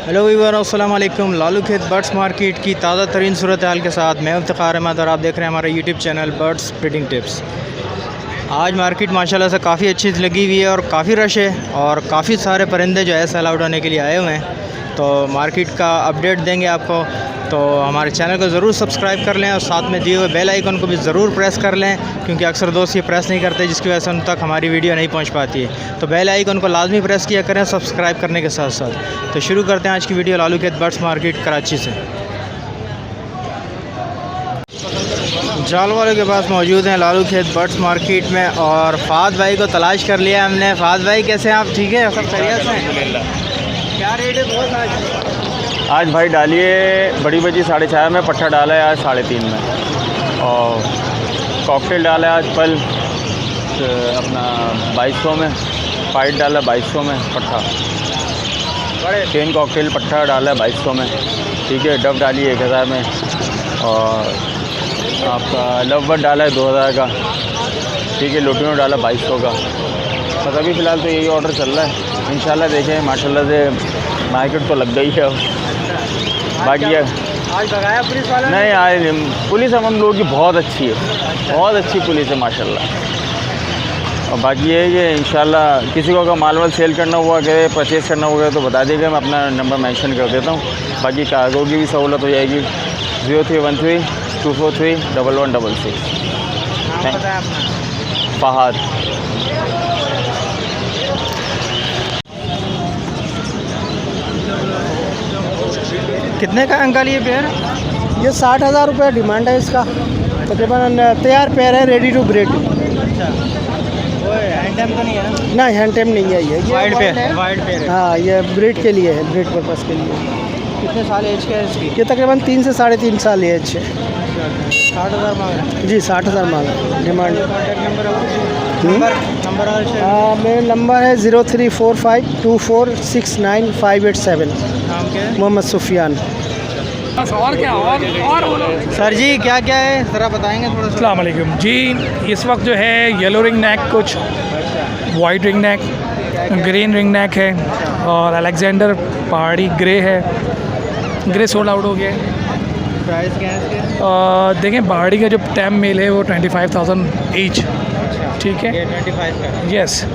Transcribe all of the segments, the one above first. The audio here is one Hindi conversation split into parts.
हेलो वीवर, अस्सलाम वालेकुम। लालू खेत बर्ड्स मार्केट की ताज़ा तरीन सूरत हाल के साथ मैं इफ्तिखार अहमद और आप देख रहे हैं हमारा YouTube channel birds breeding tips. आज मार्केट माशाल्लाह से काफ़ी अच्छी लगी हुई है और काफ़ी रश है और काफ़ी सारे परिंदे जो है सेल आउट होने के लिए आए हुए हैं। तो मार्केट का अपडेट देंगे आपको, तो हमारे चैनल को ज़रूर सब्सक्राइब कर लें और साथ में दिए हुए बेल आइकन को भी ज़रूर प्रेस कर लें, क्योंकि अक्सर दोस्त ये प्रेस नहीं करते जिसकी वजह से उन तक हमारी वीडियो नहीं पहुंच पाती है। तो बेल आइकन को लाजमी प्रेस किया करें सब्सक्राइब करने के साथ साथ। तो शुरू करते हैं आज की वीडियो लालू खेत बर्ड्स मार्केट कराची से। जाल वालों के पास मौजूद हैं लालू खेत बर्ड्स मार्केट में और फ़ाद भाई को तलाश कर लिया हमने। फ़ाद भाई कैसे हैं आप? ठीक है, सब खैरियत से? क्या रेट है बहुत आज भाई डालिए बड़ी बजी 4.5 में, पट्ठा डाला है आज 3.5 में, और कॉकटेल डाला है आज पल अपना 2200 में, फाइट डाला 2200 में पट्ठा, चेन कॉकटेल पट्ठा डाला है 2200 में। ठीक है, डब डाली 1000 में और आपका लव बर्ड डाला है 2000 का। ठीक है, लोटिनो डाला 2200 का। बस अभी फ़िलहाल तो यही ऑर्डर चल रहा है। इंशाल्लाह देखें माशाल्लाह से मार्केट तो लग गई है। बाकी आज भगाया पुलिस वाला? नहीं, आज पुलिस हम लोगों की बहुत अच्छी है, बहुत अच्छी पुलिस है माशाल्लाह। और बाकी ये है कि इंशाल्लाह किसी को अगर माल वाल सेल करना हुआ, कि परचेज़ करना होगा तो बता दीजिएगा, मैं अपना नंबर मेंशन कर देता हूँ। बाकी कागज़ों की भी सहूलत हो जाएगी। 0313 243 1166। फहाद। कितने का अंकल ये पेयर? ये 60,000 रुपये डिमांड है इसका। तकरीबन तैयार पेयर है, रेडी टू ब्रीड। अच्छा, वो हैंड टाइम तो नहीं है ना? नहीं, हैंड टाइम नहीं है ये वाइड पेयर है। हाँ, ये ब्रीड के लिए है, ब्रीड पर्पज़ के लिए। कितने साल एज का है इसकी? ये तकरीबन 3 से 3.5 साल एज है। 60,000 मांग रहे हैं जी, 60,000 मांगा डिमांड। कॉन्टैक्ट नंबर मेरा नंबर है 0345246958 नाम क्या है? मोहम्मद सुफियान। और क्या और सर जी क्या क्या है ज़रा बताएंगे थोड़ा सा? अस्सलाम वालेकुम जी। इस वक्त जो है येलो रिंग नेक, कुछ white ring neck, green ring neck है और अलेक्जेंडर पहाड़ी ग्रे है। ग्रे सोल्ड आउट हो गया है। प्राइस क्या है इसके? देखें, पहाड़ी का जो टैम मेल है वो 25,000 ईच। ठीक है, ये 25 का? यस।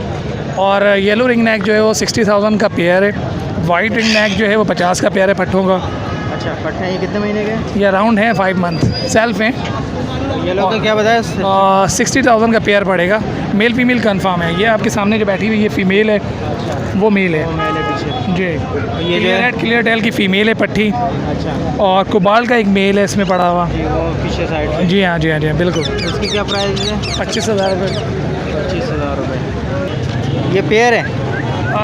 और येलो रिंग नेक जो है वो 60,000 का पेयर है। वाइट रिंग नेक जो है वो 50 का पेयर है पट्ठों का। अच्छा, पट्टे ये कितने महीने के? ये अराउंड है 5 मंथ, सेल्फ हैं। ये लोग तो क्या बताया? 60,000 का पेयर पड़ेगा। मेल फीमेल कंफर्म है। ये आपके सामने जो बैठी हुई ये फ़ीमेल है, वो मेल है जी। ये क्लियर टेल की फ़ीमेल है पट्टी। अच्छा, और कुबाल का एक मेल है इसमें पड़ा हुआ। वो पीछे साइड में? जी हाँ, जी हाँ, जी हाँ, बिल्कुल। इसकी क्या प्राइस है? 25,000 रुपये। 25,000 रुपये। ये पेयर है?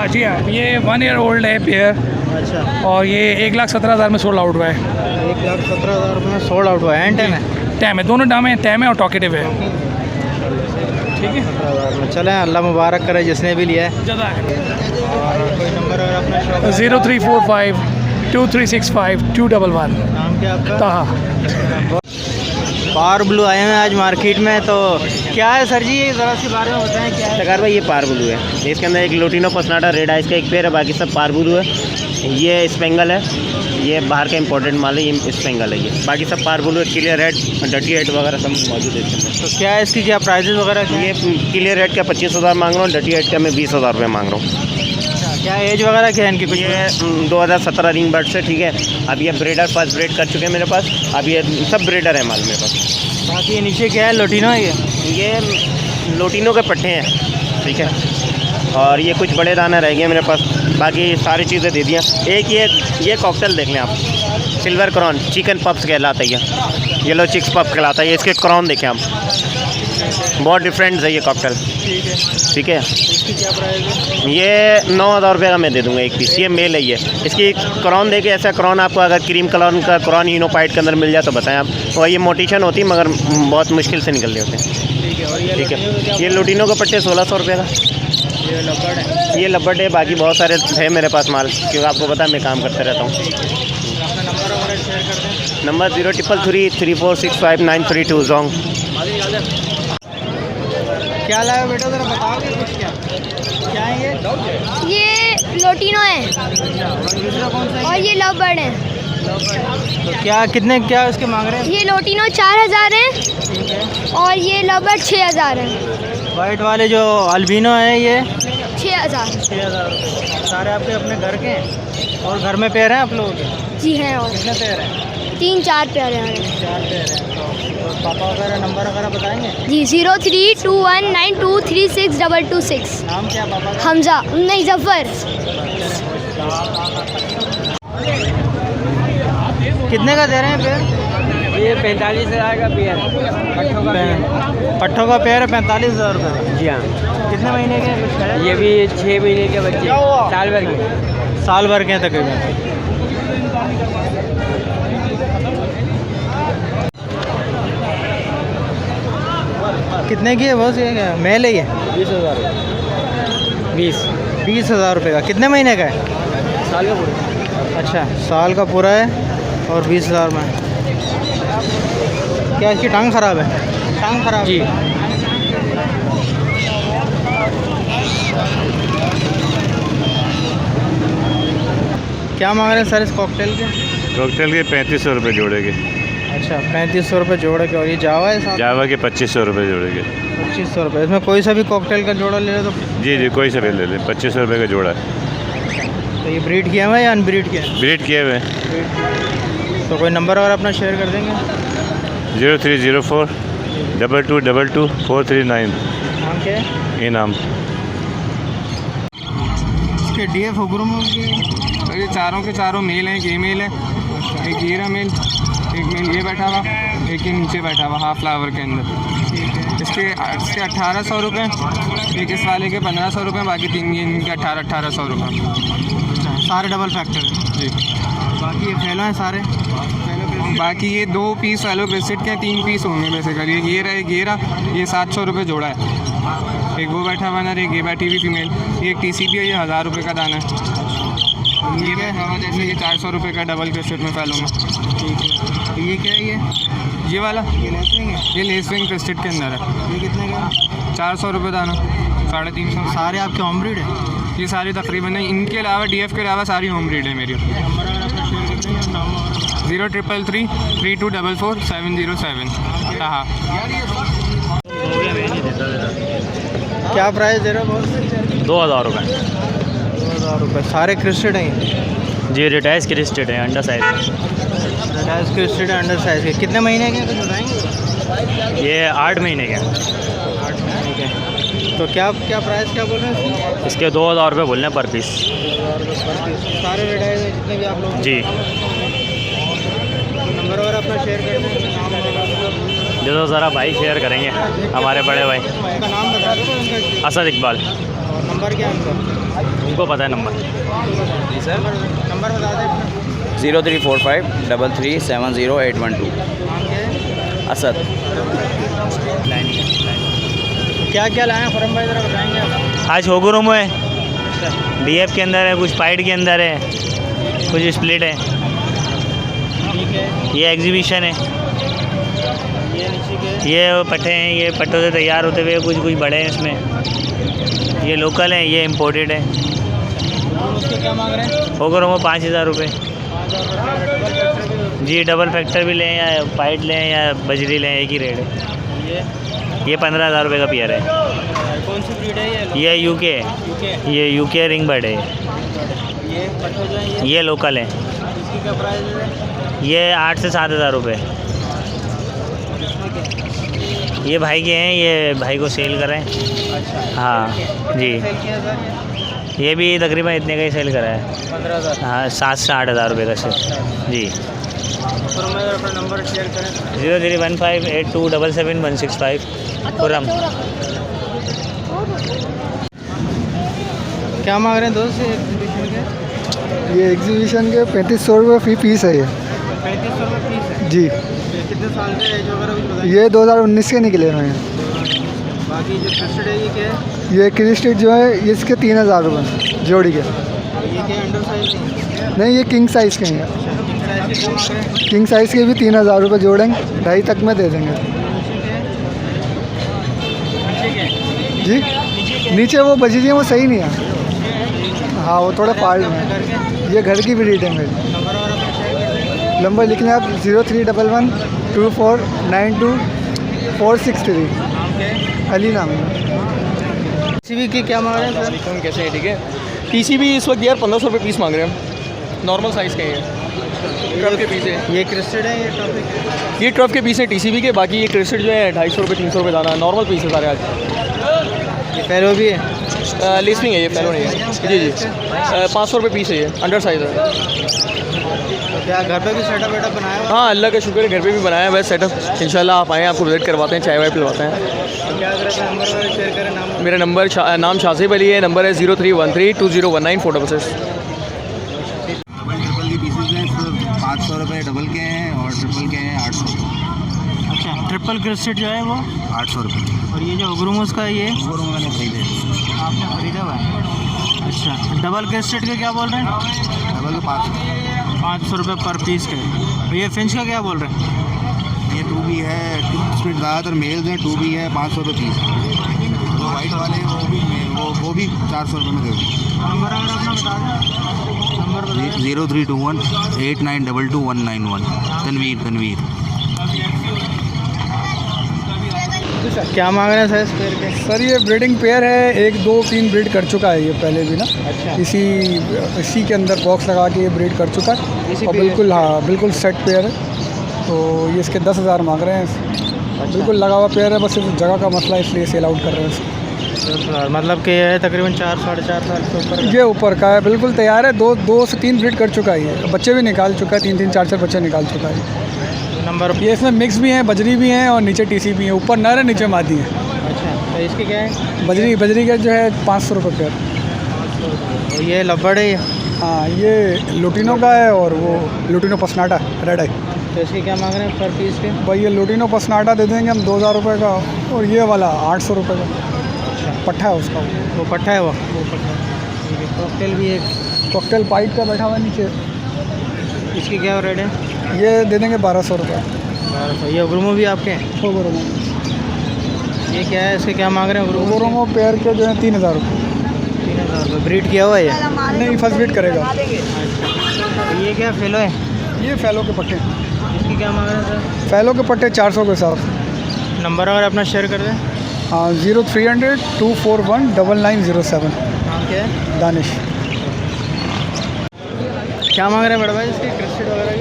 जी हाँ, ये 1 ईयर ओल्ड है पेयर। अच्छा, और ये 1,17,000 में सोल्ड आउट हुआ है। 1,17,000 रुपये में सोल्ड आउट हुआ है। एंड टाइम है? टैम है, दोनों डाम है, टैम है और टॉकेटिव है। ठीक है, 17,000 में। चलें, अल्लाह मुबारक करे जिसने भी लिया है। ज़्यादा और कोई नंबर और अपना शॉप? 0345 2365 211। नाम क्या आपका? ताहा। पार ब्लू आए हैं आज मार्केट में, तो क्या है सर जी ये ज़रा इसके बारे में बताएं क्या है? सरकार भाई, ये पार ब्लू है। इसके अंदर एक लोटिनो पसनाटा रेड आइस का एक पेयर है, बाकी सब पार ब्लू है। ये स्पेंगल है, ये बाहर का इंपॉर्टेंट माल है, ये स्पेंगल है। ये बाकी सब पार ब्लू है। क्लियर रेड, डटी हेड वगैरह सब मौजूद है इसके अंदर। तो क्या है इसकी क्या प्राइजेज़ वगैरह क्या है? ये क्लियर रेड का 25,000 मांग रहा हूँ, डटी हेड का मैं 20,000 रुपये मांग रहा हूँ। क्या एज वगैरह क्या है इनकी? कुछ ये 2017 रिंग बर्ड से। ठीक है, अब ये ब्रीडर फर्स्ट ब्रीड कर चुके हैं मेरे पास। अब ये सब ब्रीडर है माल मेरे पास। बाकी ये नीचे क्या है? लोटिनो है ये लोटिनो के पट्टे हैं। ठीक है, और ये कुछ बड़े दाना रह गए मेरे पास, बाकी सारी चीज़ें दे दिया। एक ये कॉकटेल देख लें आप, सिल्वर क्रॉन चिकन पप्स कहलाता है, ये येलो चिक्स पप कहलाता है। ये इसके क्रॉन देखें आप, बहुत डिफरेंट है ये कॉकटेल। ठीक है, इसकी क्या प्राइस है? ये 9,000 रुपये का मैं दे दूँगा एक पीस। ये मेल है। ये इसकी क्रॉन देखे, ऐसा क्रॉन आपको अगर क्रीम कलर का क्रॉन यूनोपाइड के अंदर मिल जाए तो बताएं आप। और ये मोटिशन होती है मगर बहुत मुश्किल से निकल रहे होते हैं। ठीक है, और ये ठीक है, ये लोटिनो का पट्टे 1,600 रुपये का। ये लबड़ है? ये लब्बड़ है, बाकी बहुत सारे है मेरे पास माल, क्योंकि आपको पता है मैं काम करता रहता हूँ। अपना नंबर वगैरह शेयर कर दें। Number 0333 3465 932 Jong. क्या लाया बेटा, ज़रा बताओगे कुछ? क्या है ये? ये लोटिनो है और दूसरा कौन सा है? और ये लव बर्ड है। तो क्या कितने क्या इसके मांग रहे हैं? ये लोटिनो 4000 है ठीक है। और ये लव बर्ड 6000 है। वाइट वाले जो अल्बिनो हैं ये 6000। 6000 रुपये। सारे आपके अपने घर के हैं और घर में पेयर हैं आप लोगों के? जी हैं, और कितने पेयर हैं? 3-4 प्यारे हैं। 4 पेयर हैं। तो पापा वगैरह नंबर वगैरह बताएंगे? जी 032192362226। नाम क्या पापा का? हमजा नहीं जफ़र। कितने का दे रहे हैं पेयर? ये 45,000 का पेयर है। पट्ठों का पेयर है 45,000 रुपये का। जी हाँ। कितने महीने के हैं? कुछ है? ये भी 6 महीने के बच्चे, साल भर के। साल भर के हैं तकरीबन। कितने की है बस? ये क्या मेल है ये? 20,000। 20,000 रुपये का। कितने महीने का है? साल का पूरा। अच्छा, साल का पूरा है और 20,000 में। क्या इसकी टांग ख़राब है? टांग ख़राब जी। क्या मांग रहे हैं सर इस कॉकटेल के? कॉकटेल के 3500 रुपये जोड़े के। अच्छा, 3500 रुपये जोड़े के। और ये जावा है साथ? जावा के 2500 रुपये जोड़े के। 2500 रुपये। इसमें कोई सा भी कॉकटेल का जोड़ा ले लो तो? जी जी, कोई सा भी ले लें, 2500 रुपये का जोड़ा है। तो ये ब्रीड किया हुआ है या अनब्रीड किया है? ब्रीड किए हुए हैं। तो कोई नंबर और अपना शेयर कर देंगे? 0304 2222 439। नाम क्या है? इनाम। इसके DF हुक्म ये चारों के चारों मेल हैं, फीमेल है। एक हीरा मेल, एक मेल ये बैठा हुआ, एक ये नीचे बैठा हुआ हाफ फ्लावर के अंदर। इसके 1800 रुपये, एक इस वाले के 1500 रुपये, बाकी तीन ये इनके 1800 रुपये। अच्छा, सारे डबल फैक्टर जी। बाकी ये फैला है सारे? बाकी ये 2 पीस एलो बिस्किट के 3 पीस होंगे बेसिकली। एक ये रहा, एक ये रहा, ये 700 रुपये जोड़ा है। एक वो बैठा हुआ ना, एक ये बैठी हुई फीमेल। एक TCP है, ये 1000 रुपये का दाना है। ये बैठा हुआ जैसे ये 400 रुपये का डबल क्रिस्टेड में फैलूँगा। ठीक है। ये क्या है ये वाला ये लेसरिंग है? ये लेसविंग क्रिस्टेड के अंदर है। ये कितने का? 400 रुपये दाना, 350। सारे आपके होम ब्रीड है? ये सारी तकरीबन है। इनके अलावा DF के अलावा सारी होम ब्रीड है मेरी। नंबर अगर आपका शेयर कर देंगे नाम और 0333 3244 707। हाँ। क्या प्राइस दे रहे हो बॉस? 2000 रुपये। 2000 रुपये। सारे क्रिस्टेड हैं? जी, रिटाइज क्रिस्टेड है, अंडर साइज। रिटाइज क्रिस्टेड है, अंडर साइज के। कितने महीने के हैं कुछ बताएंगे? ये 8 महीने के। 8 महीने के। तो क्या प्राइस क्या बोल रहे हैं? इसके 2000 रुपये बोलने पर पीस। 2000 रुपये पर पीस। सारे रिटाइज हैं जितने भी आप लोग? जी। नंबर और अपना शेयर कर दें। नाम जो तो ज़रा भाई शेयर करेंगे, हमारे बड़े भाई। का नाम बता दो उनका। असद इकबाल। और नंबर क्या है उनका? उनको पता है नंबर। जी सर, नंबर बता दें अपना। 0345 3370 812। नाम क्या है? असद। क्या क्या लाए हैं फरम भाई, ज़रा बताएंगे आप? आज होगुरुम है, DF के अंदर है, कुछ पाइड के अंदर है, कुछ स्प्लिट है। ठीक है। ये एग्जीबिशन है। ये नीचे के ये पट्टे हैं, ये पट्टों से तैयार होते हुए कुछ बड़े हैं इसमें। ये लोकल हैं, ये इम्पोर्टेड है। उसके क्या मांग रहे हैं? होगुरुम 5000 रुपये। 5000 जी, डबल फैक्टर भी लें या पाइड लें या बजरी लें, एक ही रेट है। ये 15,000 रुपये का पेयर है। कौन सी ब्रीड है ये UK है। ये UK रिंग बर्ड है। ये पट्टो जो है ये लोकल है। इसकी क्या प्राइस है? ये 8 से 7,000 रुपये। ये भाई के हैं, ये भाई को सेल करें। अच्छा। हाँ जी। सेल किया सर ये भी तकरीबन इतने का ही सेल करा है। 15,000। हाँ, 7 से 8,000 रुपये का सेल। जी। तो मैं अपना नंबर शेयर करें। 0315 8277 165 खुरम। क्या मांग रहे हैं दोस्त ये एग्जीबिशन के? ये एग्जीबिशन के 3500 रुपये फी पीस है ये। 3500 रुपये पीस है? जी। ये कितने साल के एज वगैरह कुछ बताइए? ये 2019 के निकले हुए हैं। बाकी जो क्रिस्टेड है ये क्या है? ये क्रिस्टेड जो है ये इसके 3000 रुपये जोड़ी के। ये क्या अंडर साइज नहीं? नहीं, ये किंग साइज़ के हैं। किंग साइज के क्या मांग रहे हैं? किंग साइज़ के भी 3000 रुपये जोड़ेंगे, 2.5 तक में दे देंगे। जी, नीचे वो बजी है, वो सही नहीं है। हाँ, वो थोड़ा पार्ट में है। ये घर की ब्रीड है मेरी। नंबर लिख लें आप 0311249246 अली नाम है। टीसीबी की क्या मांग रहे हैं सर? कैसे है? ठीक है। टीसीबी इस वक्त यार 1500 रुपये पीस मांग रहे हैं हम। नॉर्मल साइज़ के हैं, ट्रफ के पीस है। ये क्रिस्टेड है, ये टॉपिक ये ट्रफ के पीस है टीसीबी के। बाकी ये क्रिस्टेड जो है 250 रुपये 300 रुपये दाना। नॉर्मल पीस है सारे आज। ये फेलो भी है, लिस्टिंग है, ये फेलो नहीं है। जी जी 500 रुपये पीस है, ये अंडर साइज़ है। क्या घर पे भी सेटअप वेटअप बनाया हुआ? हाँ अल्लाह का शुक्र है, घर पे भी बनाया हुआ है सेटअप। इंशाल्लाह आप आएँ, आपको विजिट करवाते हैं, चाय वाय पिलवाते हैं। क्या करें, नंबर वगैरह शेयर करें? नाम मेरा नंबर नाम शाजिब अली है। नंबर है 03132019 ट्रिपल के पीसेज हैं, 500 रुपये डबल के हैं और ट्रिपल के हैं 800। अच्छा, ट्रिपल क्रिस्टेड जो है वो 800 रुपये। और ये जो उग्रुमुस का ये वो मैंने खरीदे, आपने खरीदा हुआ है? अच्छा, डबल क्रिस्टेड के क्या बोल रहे हैं? डबल के 500 रुपये पर पीस के। और ये फिंच का क्या बोल रहे हैं? ये 2 भी है, 2 स्प्लिट ज़्यादातर मेल्स हैं, 2 भी है 500 रुपये पीस। तो वाइट वाले वो भी 400 रुपये में दे दूँ। नंबर अगर अपना बता दें, नंबर बता दें। 0321892291 तनवीर। क्या मांग रहे हैं सर इस पेड़ के? सर ये ब्रीडिंग पेयर है, 1 2 3 ब्रीड कर चुका है ये पहले भी ना। अच्छा, इसी के अंदर बॉक्स लगा के ये ब्रीड कर चुका है और बिल्कुल हाँ बिल्कुल सेट पेयर है। तो ये इसके 10,000 मांग रहे हैं। बिल्कुल लगा हुआ पेयर है, बस इस जगह का मसला है, इसलिए सेल आउट कर रहे हैं इसको। मतलब कि ये है तकरीबन 4 साढ़े 4 साल के ऊपर। ये ऊपर का है, बिल्कुल तैयार है। 2 से 3 ब्रीड कर चुका है ये, बच्चे भी निकाल चुका है, 3 4 बच्चे निकाल चुका है। नंबर ये इसमें मिक्स भी हैं, बजरी भी हैं और नीचे टीसी भी है। ऊपर नर है, नीचे मादी है। अच्छा, तो इसके क्या है? बजरी का जो है 500 रुपये पेयर। और ये लब्बड़ है ये? हाँ ये लुटिनो का है और वो लुटिनो पसनाटा रेड है। तो इसके क्या मांग रहे हैं पर पीस के? भाई ये लुटिनो पसनाटा दे देंगे हम 2000 रुपये का, और ये वाला 800 रुपये का। अच्छा, पट्ठा है उसका, वो पट्ठा है वो पट्ठा। कॉकटेल भी एक कॉकटेल पाइप का बैठा हुआ है नीचे। इसकी क्या रेट है? ये दे देंगे 1200 रुपये। 1200। ये उग्रुमो भी आपके हैं? ओगोरोमो, ये क्या है, इसके क्या मांग रहे हैं? ओगोरोमो पेयर के जो है 3000 रुपये। 3000 रुपये। ब्रीड किया हुआ है ये? नहीं, फर्स्ट ब्रीड करेगा। तो ये क्या फेलो है? ये फैलो के पट्टे। इसकी क्या मांग रहे हैं सर? फैलो के पट्टे 400 के साथ। नंबर अगर अपना शेयर कर दें। हाँ 0300241907। नाम क्या है? दानिश। क्या मांग रहे हैं बड़ा भाई इसके क्रिस्टेड वगैरह की?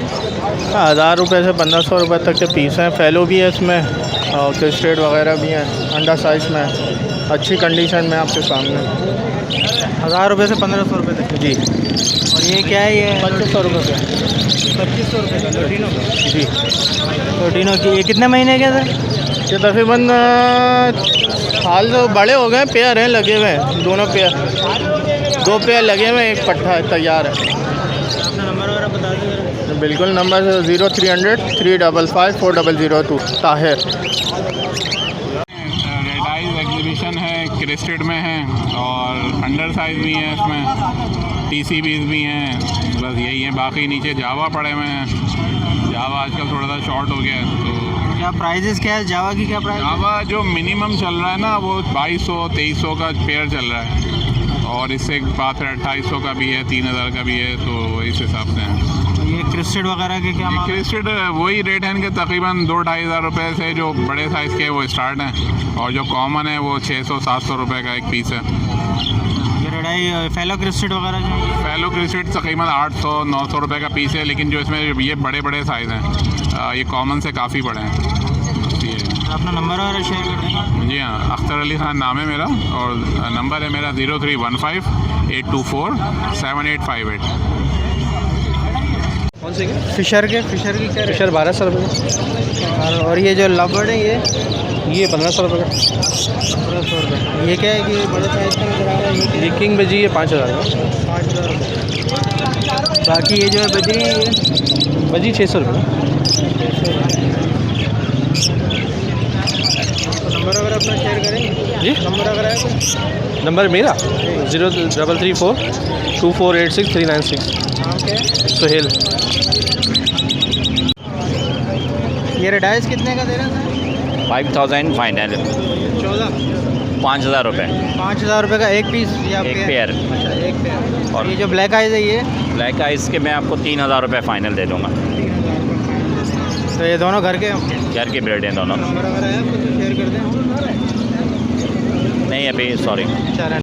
1000 रुपये से 1500 रुपये तक के पीस हैं। फैलो भी है इसमें और क्रिस्टेड वगैरह भी हैं, अंडा साइज़ में, अच्छी कंडीशन में आपके सामने। 1000 रुपये से 1500 रुपये तक जी। और ये क्या है? ये 2500 रुपये का। 2500 रुपये का लोटिनो का? जी। लोटिनो की ये कितने महीने के सर? ये तकरीबन हाल तो बड़े हो गए, पेयर हैं लगे हुए हैं, दोनों पेयर, 2 पेयर लगे हुए हैं, एक पट्ठा है तैयार है। अपना नंबर वगैरह बता दीजिए। बिल्कुल, number 0300-355-4002 Tahir. Red eyes exhibition है, क्रिस्टेड में है और अंडर साइज भी है, इसमें टीसीबीज भी हैं। बस यही है, बाकी नीचे जावा पड़े हुए हैं। जावा आजकल थोड़ा सा शॉर्ट हो गया है। तो क्या प्राइजेस क्या है जावा की? क्या प्राइस? जावा जो मिनिमम चल रहा है ना वो 2200-2300 का पेयर चल रहा है, और इससे बात है 2800 का भी है, 3000 का भी है, तो इस हिसाब से है। ये क्रिस्टेड वगैरह के क्या मांग? क्रिस्टेड वही रेट है इनके, तकरीबन 2-2.5 हज़ार रुपये से जो बड़े साइज़ के वो स्टार्ट हैं, और जो कॉमन है वो 600-700 रुपये का एक पीस है। फेलो क्रिस्टेड वगैरह जो? फेलो क्रिस्टेड तकरीबन 800-900 रुपये का पीस है, लेकिन जो इसमें ये बड़े बड़े साइज़ हैं, ये कॉमन से काफ़ी बड़े हैं। ये अपना नंबर वगैरह शेयर कर देंगे? जी हाँ, अख्तर अली ख़ान नाम है मेरा, और नंबर है मेरा 0315-824-7858। कौन से? फिशर की क्या? फिशर 1200 रुपये का। और ये जो लबर्ड है ये 1500 रुपये का। 1500 रुपये। ये क्या है कि बड़े साइज का नजर आ रहा है? ये किंग बजी ये 5000 का। 5000 रुपये। बाकी ये जो है बजरी है ये बजी 600 रुपये। नंबर अगर अपना शेयर करेंगे? जी, नंबर अगर है कोई? नंबर मेरा 0334-2486-396। नाम क्या है? सुहेल। ये रेडाइस कितने का दे रहे हैं सर? 5000 फाइनल। 14? 5000 रुपये 5000 रुपये का एक पीस या एक पेयर। अच्छा, एक पेयर। और ये जो ब्लैक आइज है ये ब्लैक आइस के मैं आपको 3000 रुपये फ़ाइनल दे दूँगा। तो ये दोनों घर के घर की ब्रेड हैं दोनों। नंबर वगैरह है आपको तो शेयर कर दें। नहीं अभी सॉरी। अच्छा